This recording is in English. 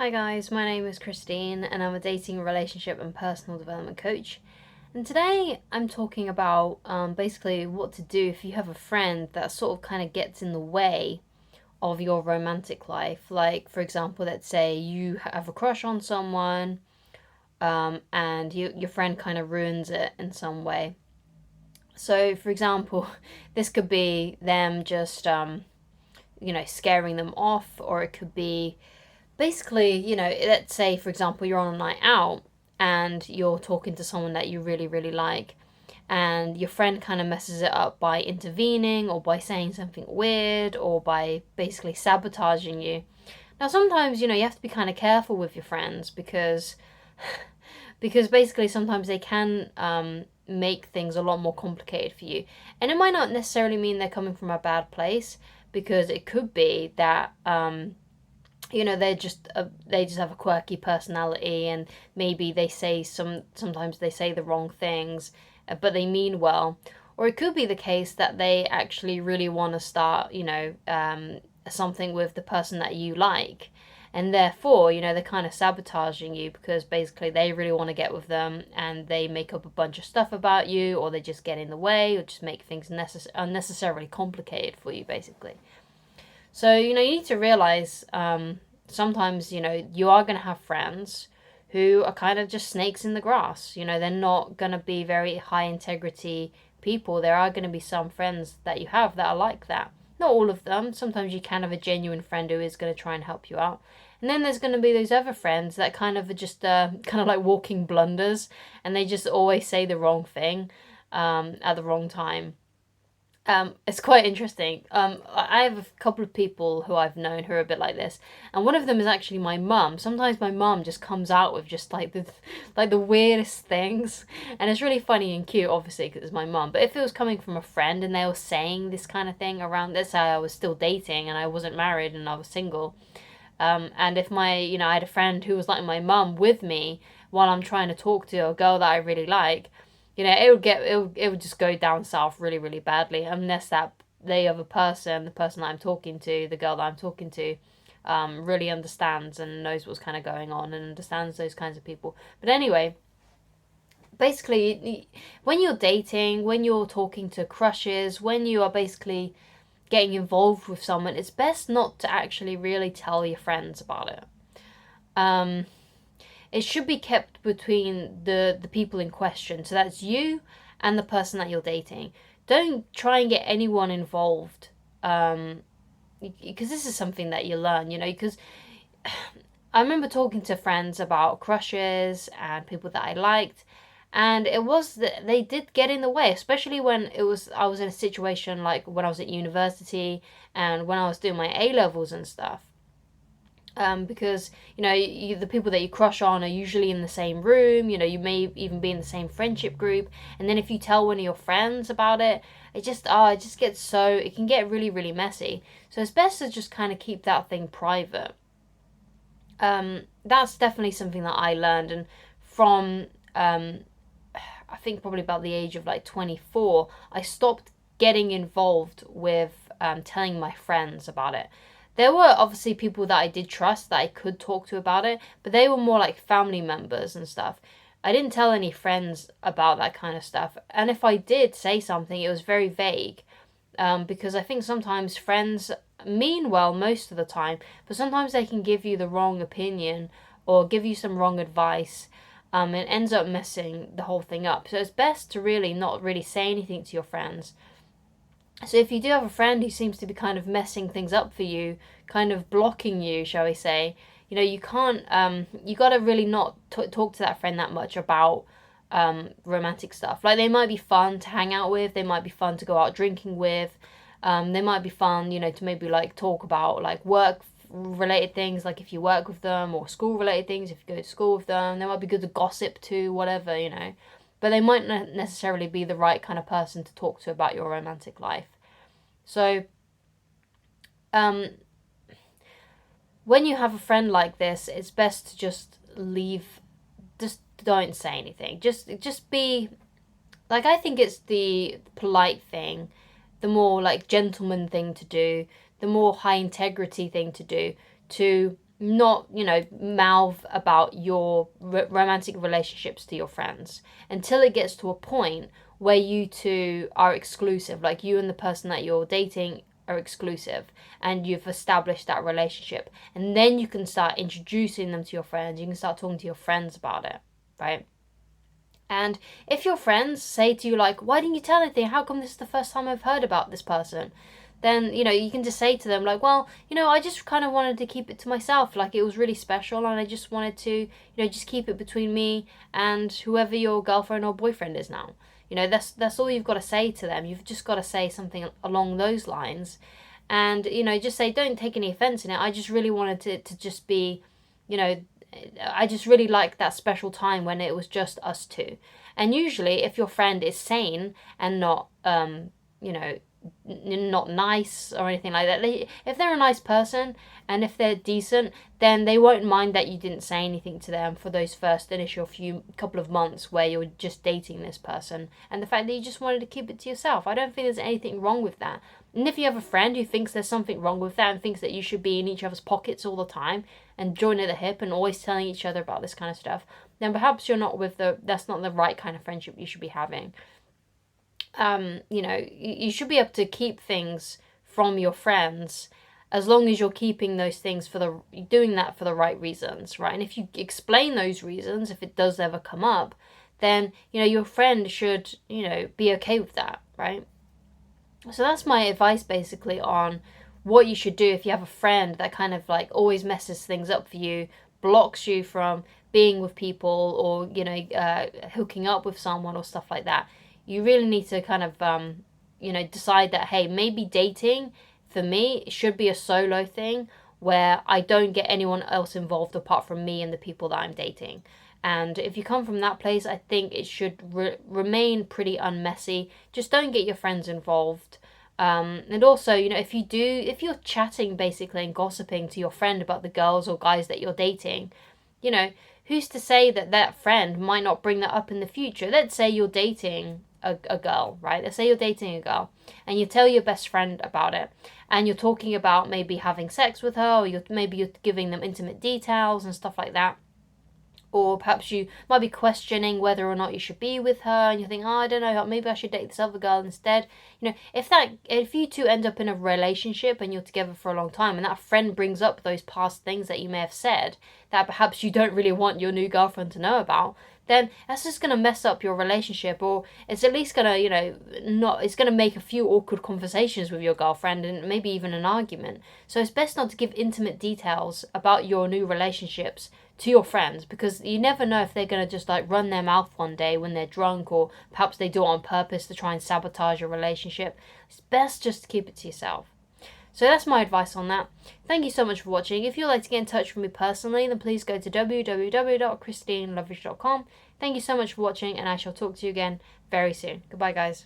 Hi guys, my name is Christine and I'm a dating, relationship and personal development coach. And today I'm talking about basically what to do if you have a friend that sort of kind of gets in the way of your romantic life. Like, for example, let's say you have a crush on someone and your friend kind of ruins it in some way. So, for example, this could be them just, scaring them off, or it could be basically, let's say, for example, you're on a night out and you're talking to someone that you really, really like, and your friend kind of messes it up by intervening or by saying something weird or by basically sabotaging you. Now, sometimes, you have to be kind of careful with your friends because basically sometimes they can make things a lot more complicated for you. And it might not necessarily mean they're coming from a bad place, because it could be that they just have a quirky personality, and maybe they say sometimes they say the wrong things, but they mean well. Or it could be the case that they actually really want to start something with the person that you like, and therefore they're kind of sabotaging you because basically they really want to get with them, and they make up a bunch of stuff about you, or they just get in the way, or just make things unnecessarily complicated for you, basically. So, you need to realize sometimes, you are going to have friends who are kind of just snakes in the grass. They're not going to be very high integrity people. There are going to be some friends that you have that are like that. Not all of them. Sometimes you can have a genuine friend who is going to try and help you out. And then there's going to be those other friends that kind of are just kind of like walking blunders, and they just always say the wrong thing at the wrong time. It's quite interesting. I have a couple of people who I've known who are a bit like this, and one of them is actually my mum. Sometimes my mum just comes out with just like the weirdest things, and it's really funny and cute, obviously, because it's my mum. But if it was coming from a friend and they were saying this kind of thing around, let's say I was still dating and I wasn't married and I was single, and if I had a friend who was like my mum with me while I'm trying to talk to a girl that I really like, it would just go down south really, really badly, unless that the other person, the person that I'm talking to, the girl that I'm talking to, really understands and knows what's kind of going on and understands those kinds of people. But anyway, basically, when you're dating, when you're talking to crushes, when you are basically getting involved with someone, it's best not to actually really tell your friends about it. Um, it should be kept between the people in question. So that's you and the person that you're dating. Don't try and get anyone involved, because this is something that you learn, because I remember talking to friends about crushes and people that I liked, and it was that they did get in the way, especially when I was in a situation like when I was at university and when I was doing my A levels and stuff. Because the people that you crush on are usually in the same room. You may even be in the same friendship group, and then if you tell one of your friends about it, it just gets it can get really, really messy. So it's best to just kind of keep that thing private. That's definitely something that I learned, and from I think probably about the age of like 24, I stopped getting involved with telling my friends about it. There were obviously people that I did trust that I could talk to about it, but they were more like family members and stuff. I didn't tell any friends about that kind of stuff. And if I did say something, it was very vague, because I think sometimes friends mean well most of the time, but sometimes they can give you the wrong opinion or give you some wrong advice. It ends up messing the whole thing up. So it's best to really not really say anything to your friends. So if you do have a friend who seems to be kind of messing things up for you, kind of blocking you, shall we say, you can't, you got to really not talk to that friend that much about romantic stuff. Like, they might be fun to hang out with, they might be fun to go out drinking with, they might be fun, to maybe like talk about like work related things, like if you work with them, or school related things, if you go to school with them. They might be good to gossip to, whatever. But they might not necessarily be the right kind of person to talk to about your romantic life. So, um, when you have a friend like this, it's best to just leave. Just don't say anything. Just be like, I think it's the polite thing, the more like gentleman thing to do, the more high integrity thing to do, to not, mouth about your romantic relationships to your friends until it gets to a point where you two are exclusive, like you and the person that you're dating are exclusive and you've established that relationship. And then you can start introducing them to your friends. You can start talking to your friends about it, right? And if your friends say to you, like, why didn't you tell anything? How come this is the first time I've heard about this person? Then, you can just say to them, like, well, I just kind of wanted to keep it to myself. Like, it was really special and I just wanted to, just keep it between me and whoever your girlfriend or boyfriend is now. That's all you've got to say to them. You've just got to say something along those lines. And, just say, don't take any offense in it. I just really wanted it to just be, you know, I just really like that special time when it was just us two. And usually, if your friend is sane and not, not nice or anything like that, if they're a nice person and if they're decent, then they won't mind that you didn't say anything to them for those first initial couple of months where you're just dating this person, and the fact that you just wanted to keep it to yourself. I don't think there's anything wrong with that. And if you have a friend who thinks there's something wrong with that and thinks that you should be in each other's pockets all the time and join at the hip and always telling each other about this kind of stuff, then perhaps that's not the right kind of friendship you should be having. You should be able to keep things from your friends as long as you're keeping those things doing that for the right reasons, right? And if you explain those reasons, if it does ever come up, then, your friend should, be okay with that, right? So that's my advice basically on what you should do if you have a friend that kind of like always messes things up for you, blocks you from being with people or, hooking up with someone or stuff like that. You really need to kind of, decide that, hey, maybe dating for me should be a solo thing where I don't get anyone else involved apart from me and the people that I'm dating. And if you come from that place, I think it should remain pretty unmessy. Just don't get your friends involved. And also, if you're chatting basically and gossiping to your friend about the girls or guys that you're dating, who's to say that friend might not bring that up in the future? Let's say you're dating a girl, right? Let's say you're dating a girl and you tell your best friend about it and you're talking about maybe having sex with her, or maybe you're giving them intimate details and stuff like that. Or perhaps you might be questioning whether or not you should be with her, and you think, oh, I don't know, maybe I should date this other girl instead. If you two end up in a relationship and you're together for a long time, and that friend brings up those past things that you may have said that perhaps you don't really want your new girlfriend to know about, then that's just gonna mess up your relationship, or it's at least gonna, it's gonna make a few awkward conversations with your girlfriend and maybe even an argument. So it's best not to give intimate details about your new relationships to your friends, because you never know if they're going to just like run their mouth one day when they're drunk, or perhaps they do it on purpose to try and sabotage your relationship. It's best just to keep it to yourself. So that's my advice on that. Thank you so much for watching. If you'd like to get in touch with me personally, then please go to www.christinelovage.com. Thank you so much for watching, and I shall talk to you again very soon. Goodbye, guys.